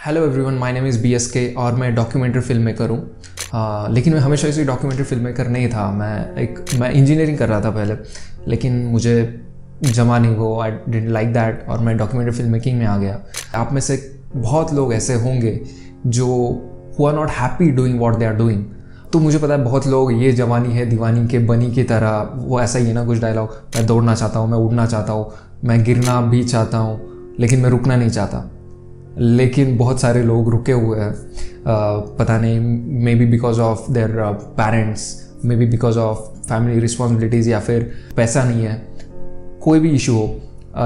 Hello everyone, my name is BSK और मैं documentary film maker हूँ। लेकिन मैं हमेशा इसी डॉक्यूमेंट्री फिल्म मेकर नहीं था। मैं इंजीनियरिंग कर रहा था पहले, लेकिन मुझे जमा नहीं वो, आई डिडंट लाइक दैट और मैं डॉक्यूमेंट्री फिल्म मेकिंग में आ गया। आप में से बहुत लोग ऐसे होंगे जो who are not happy doing what they are doing. तो मुझे पता है बहुत लोग ये जवानी है दीवानी के बनी की तरह, वो ऐसा ही है ना कुछ डायलॉग, मैं दौड़ना चाहता हूँ, मैं उड़ना चाहता हूँ, मैं गिरना भी चाहता हूँ, लेकिन मैं रुकना नहीं चाहता। लेकिन बहुत सारे लोग रुके हुए हैं, पता नहीं, may be because of their parents, may be because of family responsibilities, या फिर पैसा नहीं है, कोई भी इशू हो,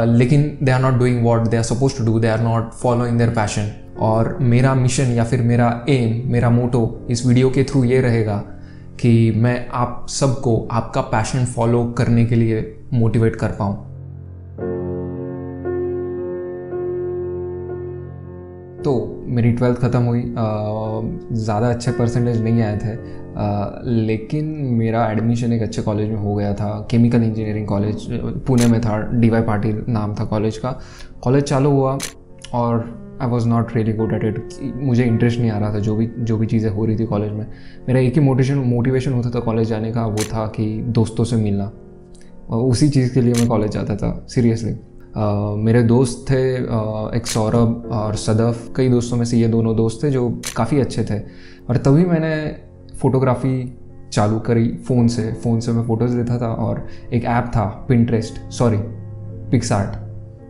लेकिन they are not doing what they are suppose to do, they are not following their passion. और मेरा मिशन या फिर मेरा एम, मेरा मोटो इस वीडियो के थ्रू ये रहेगा कि मैं आप सबको आपका पैशन फॉलो करने के लिए मोटिवेट कर पाऊँ। तो मेरी 12th ख़त्म हुई, ज़्यादा अच्छे परसेंटेज नहीं आए थे, लेकिन मेरा एडमिशन एक अच्छे कॉलेज में हो गया था, केमिकल इंजीनियरिंग कॉलेज पुणे में था, DY पाटिल नाम था कॉलेज का। कॉलेज चालू हुआ और I was not really good at it. मुझे इंटरेस्ट नहीं आ रहा था जो भी चीज़ें हो रही थी कॉलेज में। मेरा एक ही मोटिवेशन होता था कॉलेज जाने का, वो था कि दोस्तों से मिलना, और उसी चीज़ के लिए मैं कॉलेज जाता था सीरियसली। मेरे दोस्त थे, एक सौरभ और सदफ, कई दोस्तों में से ये दोनों दोस्त थे जो काफ़ी अच्छे थे। और तभी मैंने फ़ोटोग्राफ़ी चालू करी फ़ोन से मैं फ़ोटोज़ लेता था, और एक ऐप था पिक्सआर्ट,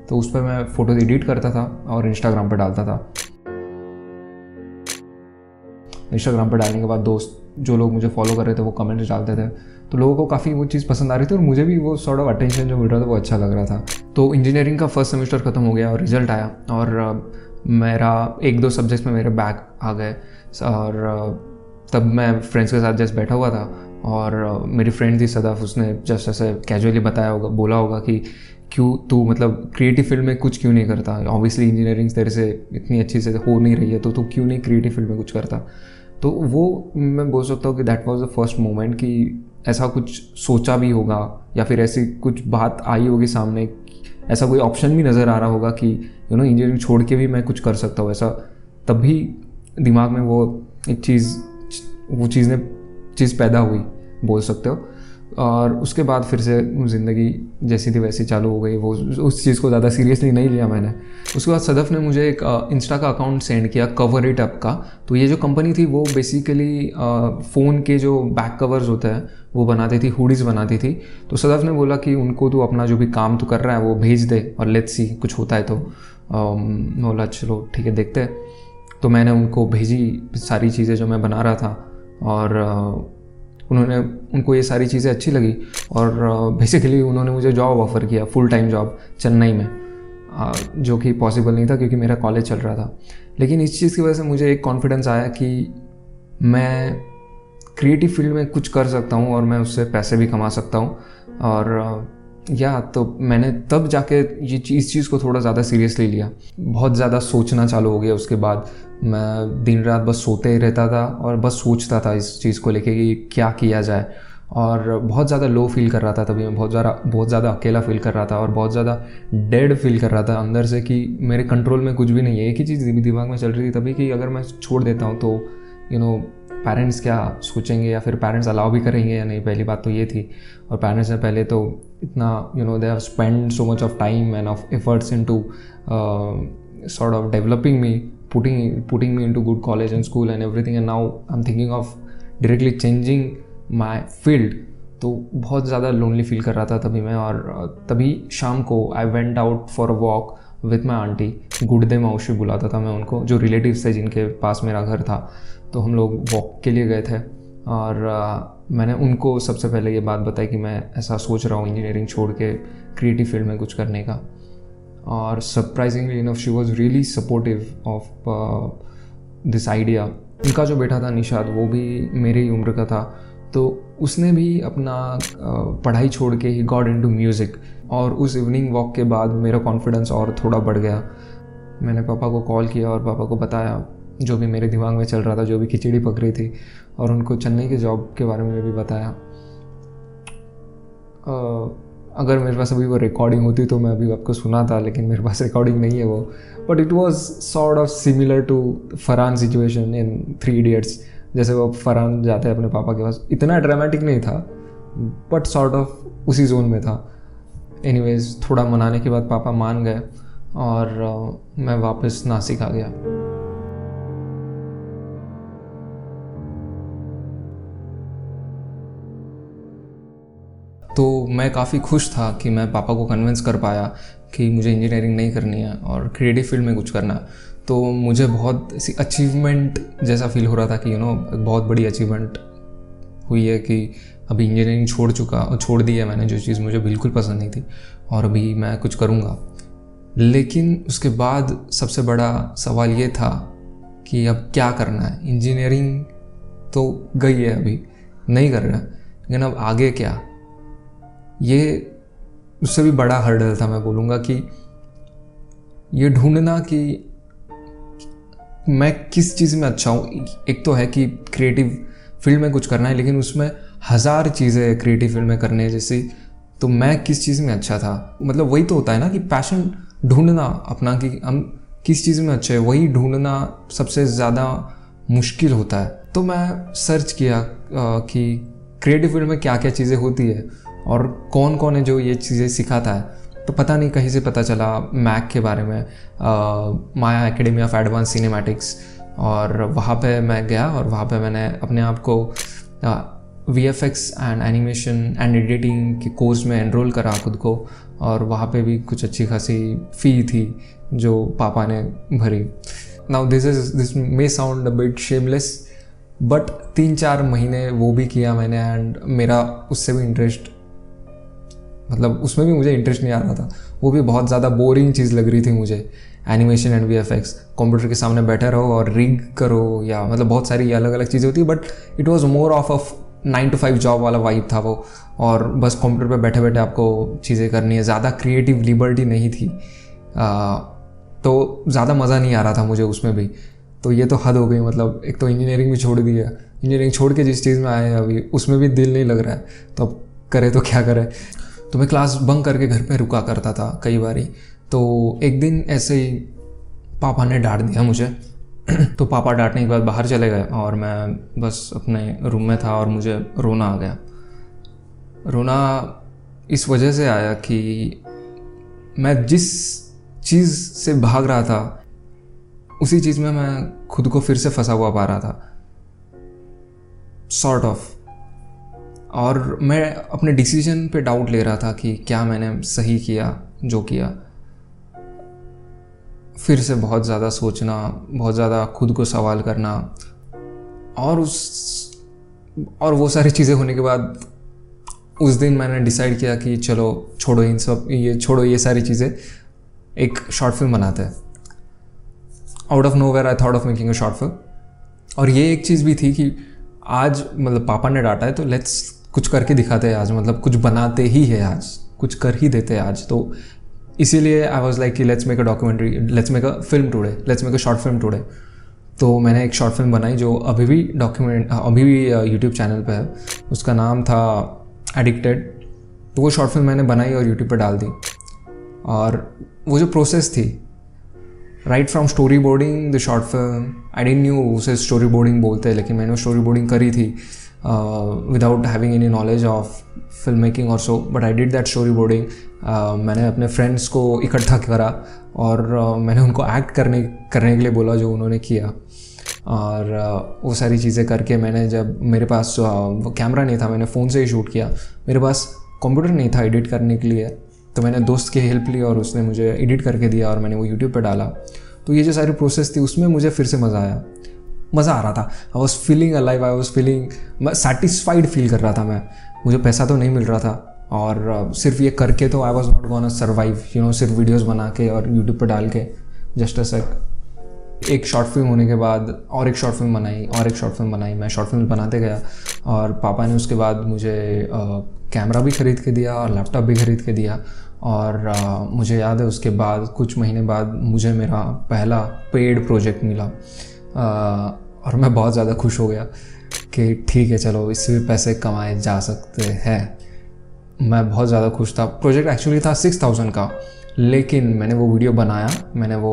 तो उस पर मैं फ़ोटोज़ एडिट करता था और इंस्टाग्राम पर डालता था। इंस्टाग्राम पर डालने के बाद दोस्त जो लोग मुझे फॉलो कर रहे थे वो कमेंट्स डालते थे, तो लोगों को काफ़ी वो चीज़ पसंद आ रही थी और मुझे भी वो सॉर्ट ऑफ अटेंशन जो मिल रहा था वो अच्छा लग रहा था। तो इंजीनियरिंग का फर्स्ट सेमेस्टर ख़त्म हो गया और रिज़ल्ट आया, और मेरा 1-2 सब्जेक्ट्स में मेरे बैक आ गए। और तब मैं फ्रेंड्स के साथ जस्ट बैठा हुआ था, और मेरी फ्रेंड थी सदाफ, उसने जस्ट ऐसे कैजुअली बोला होगा कि क्यों तू मतलब क्रिएटिव फील्ड में कुछ क्यों नहीं करता, ऑब्वियसली इंजीनियरिंग तेरे से इतनी अच्छी से हो नहीं रही है, तो तू क्यों नहीं क्रिएटिव फील्ड में कुछ करता। तो वो मैं बोल सकता हूँ कि that was the first moment कि ऐसा कुछ सोचा भी होगा, या फिर ऐसी कुछ बात आई होगी सामने, ऐसा कोई ऑप्शन भी नज़र आ रहा होगा कि इंजीनियरिंग छोड़ के भी मैं कुछ कर सकता हूँ ऐसा। तभी दिमाग में वो चीज़ पैदा हुई, बोल सकते हो। और उसके बाद फिर से ज़िंदगी जैसी थी वैसी चालू हो गई। वो उस चीज़ को ज़्यादा सीरियसली नहीं लिया मैंने। उसके बाद सदफ ने मुझे एक इंस्टा का अकाउंट सेंड किया, कवर इट अप का। तो ये जो कंपनी थी वो बेसिकली फ़ोन के जो बैक कवर्स होते हैं वो बनाती थी, हुडीज़ बनाती थी। तो सदफ ने बोला कि उनको तो अपना जो भी काम तो कर रहा है वो भेज दे और लेट्स सी कुछ होता है तो। बोला चलो ठीक है, देखते हैं। तो मैंने उनको भेजी सारी चीज़ें जो मैं बना रहा था, और उनको ये सारी चीज़ें अच्छी लगी, और बेसिकली उन्होंने मुझे जॉब ऑफ़र किया, फुल टाइम जॉब चेन्नई में, जो कि पॉसिबल नहीं था क्योंकि मेरा कॉलेज चल रहा था। लेकिन इस चीज़ की वजह से मुझे एक कॉन्फिडेंस आया कि मैं क्रिएटिव फील्ड में कुछ कर सकता हूँ और मैं उससे पैसे भी कमा सकता हूँ। और तो मैंने तब जाके इस चीज़ को थोड़ा ज़्यादा सीरियसली लिया। बहुत ज़्यादा सोचना चालू हो गया उसके बाद। मैं दिन रात बस सोते ही रहता था और बस सोचता था इस चीज़ को लेके कि क्या किया जाए, और बहुत ज़्यादा लो फील कर रहा था तभी मैं। बहुत ज़्यादा अकेला फील कर रहा था और बहुत ज़्यादा डेड फील कर रहा था अंदर से कि मेरे कंट्रोल में कुछ भी नहीं है। एक ही चीज़ दिमाग में चल रही थी तभी कि अगर मैं छोड़ देता हूँ तो पेरेंट्स क्या सोचेंगे, या फिर पेरेंट्स अलाउ भी करेंगे या नहीं। पहली बात तो ये थी। और पेरेंट्स ने पहले तो इतना they have spend so much of time end of efforts into sort of developing me, putting me into good college and school and everything, and now I'm thinking of directly changing my field। तो बहुत ज़्यादा lonely feel कर रहा था तभी मैं। और तभी शाम को I went out for a walk with my aunty, गुडदे मौसी बुलाता था मैं उनको, जो रिलेटिव्स थे जिनके पास मेरा घर था। तो हम लोग वॉक के लिए गए थे, और मैंने उनको सबसे पहले ये बात बताई कि मैं ऐसा सोच रहा हूँ इंजीनियरिंग छोड़ के क्रिएटिव फील्ड में कुछ करने का। और surprisingly enough she was really supportive of this idea. उनका जो बेटा था निशाद, वो भी मेरी ही उम्र का था, तो उसने भी अपना पढ़ाई छोड़ के ही गॉट इनटू म्यूज़िक। और उस इवनिंग वॉक के बाद मेरा कॉन्फिडेंस और थोड़ा बढ़ गया। मैंने पापा को कॉल किया और पापा को बताया जो भी मेरे दिमाग में चल रहा था, जो भी खिचड़ी पक रही थी, और उनको चेन्नई के जॉब के बारे में भी बताया। अगर मेरे पास अभी वो रिकॉर्डिंग होती तो मैं अभी आपको सुनाता, लेकिन मेरे पास रिकॉर्डिंग नहीं है वो। But it was sort of similar to Farhan situation in 3 idiots. जैसे वो फरहान जाते हैं अपने पापा के पास, इतना ड्रामेटिक नहीं था बट सॉर्ट ऑफ उसी जोन में था। एनीवेज थोड़ा मनाने के बाद पापा मान गए और मैं वापस नासिक आ गया। तो मैं काफ़ी खुश था कि मैं पापा को कन्विंस कर पाया कि मुझे इंजीनियरिंग नहीं करनी है और क्रिएटिव फील्ड में कुछ करना है। तो मुझे बहुत ऐसी अचीवमेंट जैसा फील हो रहा था कि बहुत बड़ी अचीवमेंट हुई है कि अभी इंजीनियरिंग छोड़ दी है मैंने, जो चीज़ मुझे बिल्कुल पसंद नहीं थी, और अभी मैं कुछ करूँगा। लेकिन उसके बाद सबसे बड़ा सवाल ये था कि अब क्या करना है। इंजीनियरिंग तो गई है, अभी नहीं कर रहा, लेकिन अब आगे क्या। ये उससे भी बड़ा हर्डल था, मैं बोलूँगा कि ये ढूंढना कि मैं किस चीज़ में अच्छा हूँ। एक तो है कि क्रिएटिव फील्ड में कुछ करना है, लेकिन उसमें 1000 चीज़ें क्रिएटिव फील्ड में करने जैसी, तो मैं किस चीज़ में अच्छा था। मतलब वही तो होता है ना कि पैशन ढूंढना अपना, कि हम किस चीज़ में अच्छे हैं, वही ढूंढना सबसे ज़्यादा मुश्किल होता है। तो मैं सर्च किया कि क्रिएटिव फील्ड में क्या क्या चीज़ें होती है और कौन कौन है जो ये चीज़ें सिखाता है। तो पता नहीं कहीं से पता चला मैक के बारे में, माया एकेडमी ऑफ एडवांस सिनेमैटिक्स, और वहाँ पे मैं गया और वहाँ पे मैंने अपने आप को VFX and animation and editing के कोर्स में एनरोल करा खुद को, और वहाँ पे भी कुछ अच्छी खासी फ़ी थी जो पापा ने भरी। Now this may sound a bit shameless, but 3-4 महीने वो भी किया मैंने, एंड मेरा उससे भी इंटरेस्ट, मतलब उसमें भी मुझे इंटरेस्ट नहीं आ रहा था। वो भी बहुत ज़्यादा बोरिंग चीज़ लग रही थी मुझे, एनिमेशन एंड VFX। कंप्यूटर के सामने बैठे रहो और रिग करो, या मतलब बहुत सारी अलग अलग चीज़ें होती, but it was more of 9 to 5 job वाला वाइब था वो, और बस कंप्यूटर पे बैठे बैठे आपको चीज़ें करनी है, ज़्यादा क्रिएटिव लिबर्टी नहीं थी। तो ज़्यादा मज़ा नहीं आ रहा था मुझे उसमें भी। तो ये तो हद हो गई, मतलब एक तो इंजीनियरिंग भी छोड़ दी है, इंजीनियरिंग छोड़ के जिस चीज़ में आए हैं अभी उसमें भी दिल नहीं लग रहा है, तो अब करे तो क्या करें। तो मैं क्लास बंक करके घर पे रुका करता था कई बारी। तो एक दिन ऐसे ही पापा ने डांट दिया मुझे तो पापा डांटने के बाद बाहर चले गए और मैं बस अपने रूम में था और मुझे रोना आ गया। रोना इस वजह से आया कि मैं जिस चीज़ से भाग रहा था उसी चीज़ में मैं खुद को फिर से फंसा हुआ पा रहा था, सॉर्ट ऑफ। और मैं अपने डिसीजन पे डाउट ले रहा था कि क्या मैंने सही किया जो किया। फिर से बहुत ज़्यादा सोचना, बहुत ज़्यादा खुद को सवाल करना, और वो सारी चीज़ें होने के बाद उस दिन मैंने डिसाइड किया कि चलो छोड़ो ये सारी चीज़ें, एक शॉर्ट फिल्म बनाते हैं। Out of nowhere I thought of making a short film. और ये एक चीज़ भी थी कि आज मतलब पापा ने डांटा है तो लेट्स कुछ करके दिखाते हैं आज, मतलब कुछ बनाते ही है आज, कुछ कर ही देते हैं आज। तो इसीलिए आई वॉज लाइक कि let's make a documentary, let's make a film today, let's make a short film today. तो मैंने एक शॉर्ट फिल्म बनाई जो अभी भी यूट्यूब चैनल पे है। उसका नाम था एडिक्टेड। तो वो शॉर्ट फिल्म मैंने बनाई और यूट्यूब पे डाल दी। और वो जो प्रोसेस थी, right from storyboarding the short film, I didn't knew उसे स्टोरी बोर्डिंग बोलते हैं, लेकिन मैंने वो स्टोरी बोर्डिंग करी थी without having any knowledge of film making और so, but I did that storyboarding. मैंने अपने फ्रेंड्स को इकट्ठा करा और मैंने उनको एक्ट करने के लिए बोला जो उन्होंने किया। और वो सारी चीज़ें करके मैंने, जब मेरे पास कैमरा नहीं था, मैंने फ़ोन से ही शूट किया। मेरे पास कंप्यूटर नहीं था एडिट करने के लिए, तो मैंने दोस्त की हेल्प ली और उसने मुझे एडिट करके दिया और मैंने वो यूट्यूब पे डाला। तो ये जो सारी प्रोसेस थी उसमें मुझे फिर से मज़ा आ रहा था। I was feeling alive, I was feeling satisfied feel कर रहा था मैं। मुझे पैसा तो नहीं मिल रहा था और सिर्फ ये करके तो I was not gonna survive, सिर्फ वीडियोज़ बना के और यूट्यूब पर डाल के जस्ट अ सेक। एक शॉर्ट फिल्म होने के बाद और एक शॉर्ट फिल्म बनाई और एक शॉर्ट फिल्म बनाई, मैं शॉर्ट फिल्म बनाते गया। और पापा ने उसके बाद मुझे कैमरा भी ख़रीद के दिया और लैपटॉप भी ख़रीद के दिया। और मुझे याद है उसके बाद कुछ महीने बाद मुझे मेरा पहला पेड प्रोजेक्ट मिला। और मैं बहुत ज़्यादा खुश हो गया कि ठीक है, चलो इससे भी पैसे कमाए जा सकते हैं। मैं बहुत ज़्यादा खुश था। प्रोजेक्ट एक्चुअली था 6000 का, लेकिन मैंने वो वीडियो बनाया, मैंने वो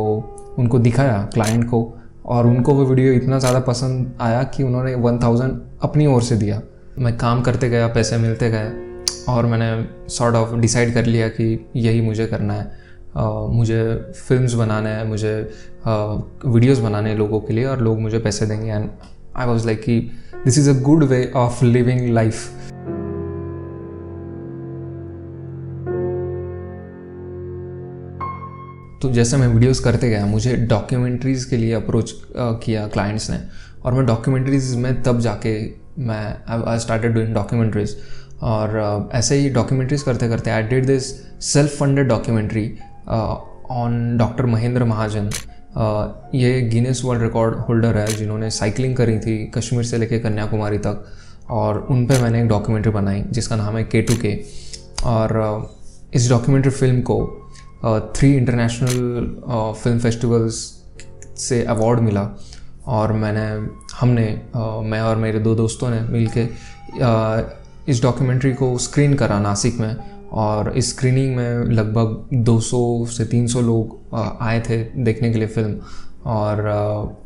उनको दिखाया क्लाइंट को, और उनको वो वीडियो इतना ज़्यादा पसंद आया कि उन्होंने 1000 अपनी ओर से दिया। मैं काम करते गया, पैसे मिलते गए, और मैंने सॉर्ट ऑफ डिसाइड कर लिया कि यही मुझे करना है। मुझे फिल्म्स बनाना है, मुझे वीडियोस बनाने हैं लोगों के लिए, और लोग मुझे पैसे देंगे। एंड आई वाज लाइक कि this is a good way of living life. तो जैसे मैं वीडियोस करते गया, मुझे डॉक्यूमेंट्रीज़ के लिए अप्रोच किया क्लाइंट्स ने, और मैं डॉक्यूमेंट्रीज़ में तब जाके आई स्टार्टेड डूइंग डॉक्यूमेंट्रीज़। और ऐसे ही डॉक्यूमेंट्रीज़ करते करते I did this self funded documentary on doctor Mahendra Mahajan. ये गिनेस वर्ल्ड रिकॉर्ड होल्डर है जिन्होंने साइकिलिंग करी थी कश्मीर से लेकर कन्याकुमारी तक, और उन पे मैंने एक डॉक्यूमेंट्री बनाई जिसका नाम है K2K। और इस डॉक्यूमेंट्री फिल्म को 3 इंटरनेशनल फिल्म फेस्टिवल्स से अवार्ड मिला, और मैं और मेरे 2 दोस्तों ने मिलके इस डॉक्यूमेंट्री को स्क्रीन करा नासिक में। और इस स्क्रीनिंग में लगभग 200 से 300 लोग आए थे देखने के लिए फ़िल्म, और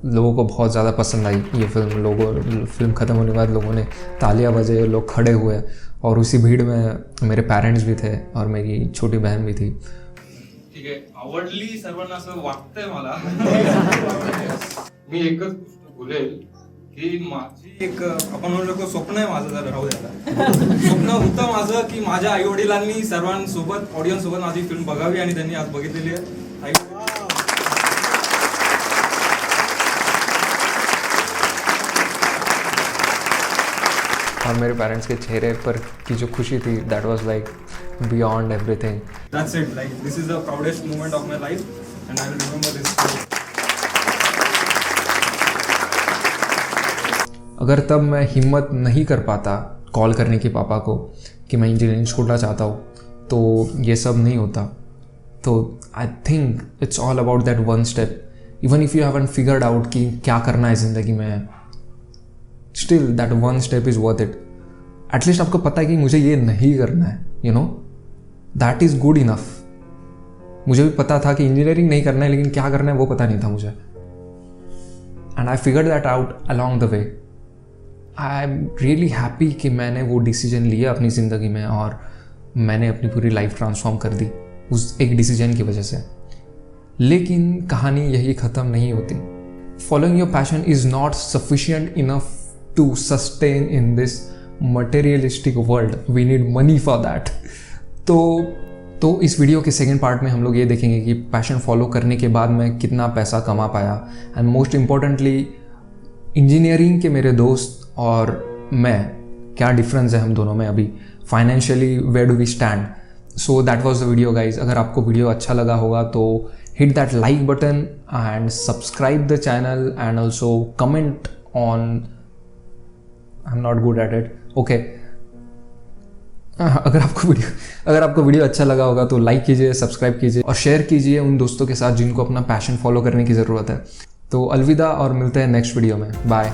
लोगों को बहुत ज़्यादा पसंद आई ये फिल्म। फिल्म ख़त्म होने के बाद लोगों ने तालियां बजाई, लोग खड़े हुए, और उसी भीड़ में मेरे पेरेंट्स भी थे और मेरी छोटी बहन भी थी। ठीक आहे, आवडली सर्वांना असं वाटतंय मला। मी एकच गोष्ट बोलेल की माझी एक आपण म्हणू शकतो स्वप्न आहे माझं, जर राहू द्यायला स्वप्न होतं माझं की माझ्या आई वडिलांनी सर्वांसोबत ऑडियन्स सोबत माझी फिल्म बघावी, आणि त्यांनी आज बघितलेली आहे। और मेरे पेरेंट्स के चेहरे पर की जो खुशी थी, that was like beyond everything. That's it, like this is the proudest moment of my life and I will remember this. अगर तब मैं हिम्मत नहीं कर पाता कॉल करने की पापा को कि मैं इंजीनियरिंग छोड़ना चाहता हूँ, तो ये सब नहीं होता। तो I think it's all about that one step. Even if you haven't figured out कि क्या करना है ज़िंदगी में, still that one step is worth it. At least आपको पता है कि मुझे ये नहीं करना है, you know, that is good enough. मुझे भी पता था कि इंजीनियरिंग नहीं करना है, लेकिन क्या करना है वो पता नहीं था मुझे। And I figured that out along the way. I am really happy कि मैंने वो डिसीजन लिया अपनी ज़िंदगी में, और मैंने अपनी पूरी लाइफ ट्रांसफॉर्म कर दी उस एक डिसीजन की वजह से। लेकिन कहानी यही ख़त्म नहीं होती। Following your passion is not sufficient enough to sustain in this materialistic world. We need money for that. तो इस वीडियो के सेकेंड पार्ट में हम लोग ये देखेंगे कि पैशन फॉलो करने के बाद मैं कितना पैसा कमा पाया, एंड मोस्ट इम्पॉर्टेंटली इंजीनियरिंग के मेरे दोस्त और मैं, क्या डिफरेंस है हम दोनों में अभी financially, where do we stand. So that was the video guys. अगर आपको वीडियो अच्छा लगा होगा तो hit that like button and subscribe the channel, and also comment on, I am not good at it, okay. अगर आपको video अच्छा लगा होगा तो लाइक कीजिए, सब्सक्राइब कीजिए, और शेयर कीजिए उन दोस्तों के साथ जिनको अपना पैशन फॉलो करने की ज़रूरत है। तो अलविदा, और मिलते हैं नेक्स्ट वीडियो में। बाय।